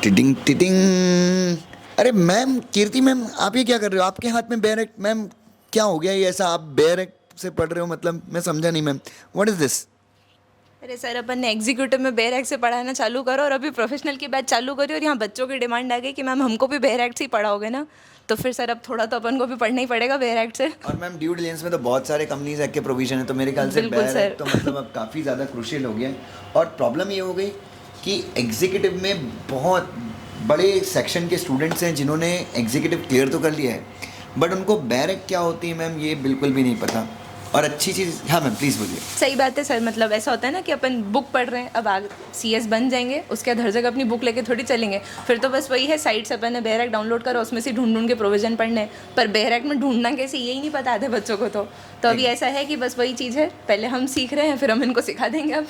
टिटिंग टिटिंग। अरे मैम, कीर्ति मैम, आप ये क्या कर रहे हो? आपके हाथ में बेयर एक्ट। मैम क्या हो गया ये ऐसा? आप बेयर एक्ट से पढ़ रहे हो? मतलब मैं समझा नहीं मैम, व्हाट इज दिस? अरे सर, अपन ने एग्जीक्यूटिव में बेयर एक्ट से पढ़ाना चालू करो और अभी प्रोफेशनल की बैच चालू करी और यहाँ बच्चों की डिमांड आ गई कि मैम हमको भी बेयर एक्ट से ही पढ़ाओगे ना। तो फिर सर अब थोड़ा तो अपन को भी पढ़ना ही पड़ेगा बेयर एक्ट से। और मैम ड्यू डिलिजेंस में तो बहुत सारे कंपनीज एक्ट के प्रोविजन है, तो मेरे ख्याल से बिल्कुल बेयर सर। एक्ट तो मतलब अब काफ़ी ज़्यादा क्रूशियल हो गया है। और प्रॉब्लम ये हो गई कि एग्जीक्यूटिव में बहुत बड़े सेक्शन के स्टूडेंट्स हैं जिन्होंने एग्जीक्यूटिव क्लियर तो कर लिया है, बट उनको बेयर एक्ट क्या होती है मैम ये बिल्कुल भी नहीं पता। और अच्छी चीज़, हाँ मैम प्लीज़ बोलिए। सही बात है सर, मतलब ऐसा होता है ना कि अपन बुक पढ़ रहे हैं, अब आग CS बन जाएंगे, उसके बाद हर जगह अपनी बुक लेके थोड़ी चलेंगे। फिर तो बस वही है, साइट से अपन ने बेयर एक्ट डाउनलोड करा, उसमें से ढूंढ ढूंढ के प्रोविजन पढ़ने। पर बेयर एक्ट में ढूंढना कैसे यही नहीं पता आधे बच्चों को। तो अभी ऐसा है कि बस वही चीज़ है, पहले हम सीख रहे हैं फिर हम इनको सिखा देंगे अब।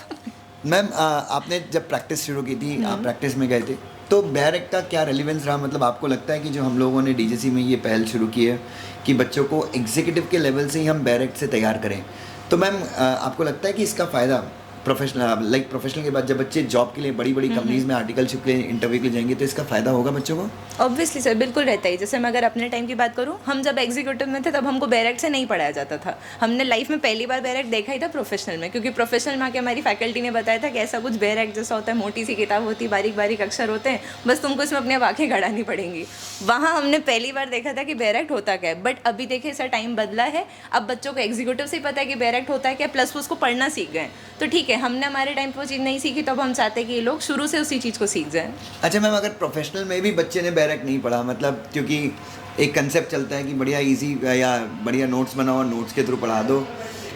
मैम आपने जब प्रैक्टिस शुरू की थी, आप प्रैक्टिस में गए थे, तो बेयर एक्ट का क्या रेलिवेंस रहा? मतलब आपको लगता है कि जो हम लोगों ने DJC में ये पहल शुरू की है कि बच्चों को एग्जीक्यूटिव के लेवल से ही हम बेयर एक्ट से तैयार करें, तो मैम आपको लगता है कि इसका फ़ायदा प्रोफेशनल के बाद जब बच्चे जॉब के लिए बड़ी बड़ी कंपनीज में आर्टिकलशिप के लिए इंटरव्यू के लिए जाएंगे तो इसका फ़ायदा होगा बच्चों को? ऑब्वियसली सर, बिल्कुल रहता है। जैसे मैं अगर अपने टाइम की बात करूँ, हम जब एग्जीक्यूटिव में थे तब हमको बेयर एक्ट से नहीं पढ़ाया जाता था। हमने लाइफ में पहली बार बेयर एक्ट देखा ही था प्रोफेशनल में, क्योंकि प्रोफेशनल में आके हमारी फैकल्टी ने बताया था कि ऐसा कुछ बेयर एक्ट जैसा होता है, मोटी सी किताब होती है, बारीक बारीक अक्षर होते हैं, बस तुमको इसमें अपनी आँखें गड़ानी पड़ेंगी। वहाँ हमने पहली बार देखा था कि बेयर एक्ट होता क्या है। बट अभी देखिए सर, टाइम बदला है, अब बच्चों को एग्जीक्यूटिव से ही पता है कि बेयर एक्ट होता है क्या, प्लस वो उसको पढ़ना सीख गए। तो ठीक है, हमने हमारे टाइम पर वो चीज़ नहीं सीखी, तो अब हम चाहते हैं कि ये लोग शुरू से उसी चीज़ को सीख जाएं। अच्छा मैम, अगर प्रोफेशनल में भी बच्चे ने बेयर एक्ट नहीं पढ़ा, मतलब क्योंकि एक कंसेप्ट चलता है कि बढ़िया इजी या बढ़िया नोट्स बनाओ और नोट्स के थ्रू पढ़ा दो,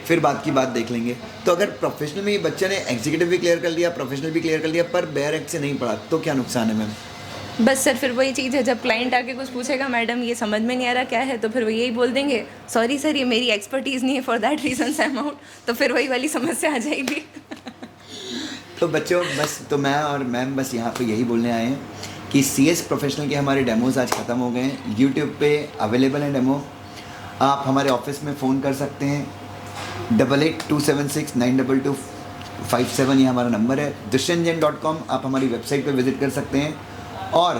फिर बात की बात देख लेंगे, तो अगर प्रोफेशनल में ये बच्चे ने एग्जीक्यूटिव भी क्लियर कर लिया, प्रोफेशनल भी क्लियर कर लिया, पर बेयर एक्ट से नहीं पढ़ा, तो क्या नुकसान है मैम? बस सर, फिर वही चीज़ है, जब क्लाइंट आके कुछ पूछेगा मैडम ये समझ में नहीं आ रहा क्या है, तो फिर वो यही बोल देंगे सॉरी सर ये मेरी एक्सपर्टीज़ नहीं है, for that reason I am out. तो फिर वही वाली समस्या आ जाएगी। तो बच्चों बस, तो मैं और मैम बस यहाँ पे यही बोलने आए हैं कि CS प्रोफेशनल के हमारे डेमोज आज ख़त्म हो गए हैं। यूट्यूब पे अवेलेबल है डेमो, आप हमारे ऑफिस में फ़ोन कर सकते हैं, 8827692257 ये हमारा नंबर है। dushyantjain.com आप हमारी वेबसाइट पे विज़िट कर सकते हैं और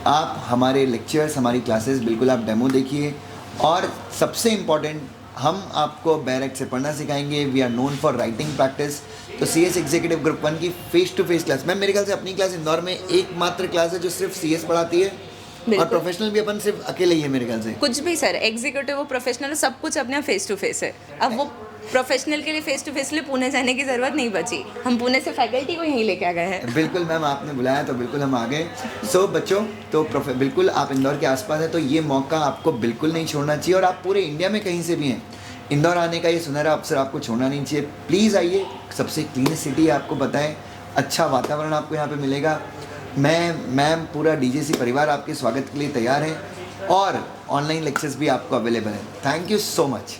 आप हमारे लेक्चर्स, हमारी क्लासेस बिल्कुल आप डेमो देखिए। और सबसे इम्पॉर्टेंट, हम आपको बेयर एक्ट से पढ़ना सिखाएंगे। We are known for writing practice. तो CS एग्जीक्यूटिव ग्रुप 1 की face to face class, ma'am मेरे ख्याल से अपनी क्लास इंदौर में एकमात्र क्लास है जो सिर्फ CS पढ़ाती है, और प्रोफेशनल भी अपन सिर्फ अकेले ही है मेरे ख्याल से। कुछ भी सर, एग्जीक्यूटिव वो प्रोफेशनल, सब कुछ अपने फेस टू फेस है। अब वो प्रोफेशनल के लिए फेस टू फेस लिए पुणे जाने की ज़रूरत नहीं बची, हम पुणे से फैकल्टी को यहीं लेके आ गए हैं। बिल्कुल मैम, आपने बुलाया तो बिल्कुल हम आ गए। सो बच्चों, तो बिल्कुल आप इंदौर के आसपास है तो ये मौका आपको बिल्कुल नहीं छोड़ना चाहिए, और आप पूरे इंडिया में कहीं से भी हैं, इंदौर आने का ये सुनहरा अवसर आपको छोड़ना नहीं चाहिए। प्लीज़ आइए, सबसे क्लीन सिटी है, आपको बताएं, अच्छा वातावरण आपको यहाँ पे मिलेगा। मैम पूरा DJC परिवार आपके स्वागत के लिए तैयार है, और ऑनलाइन लेक्चर्स भी आपको अवेलेबल है। Thank you so much.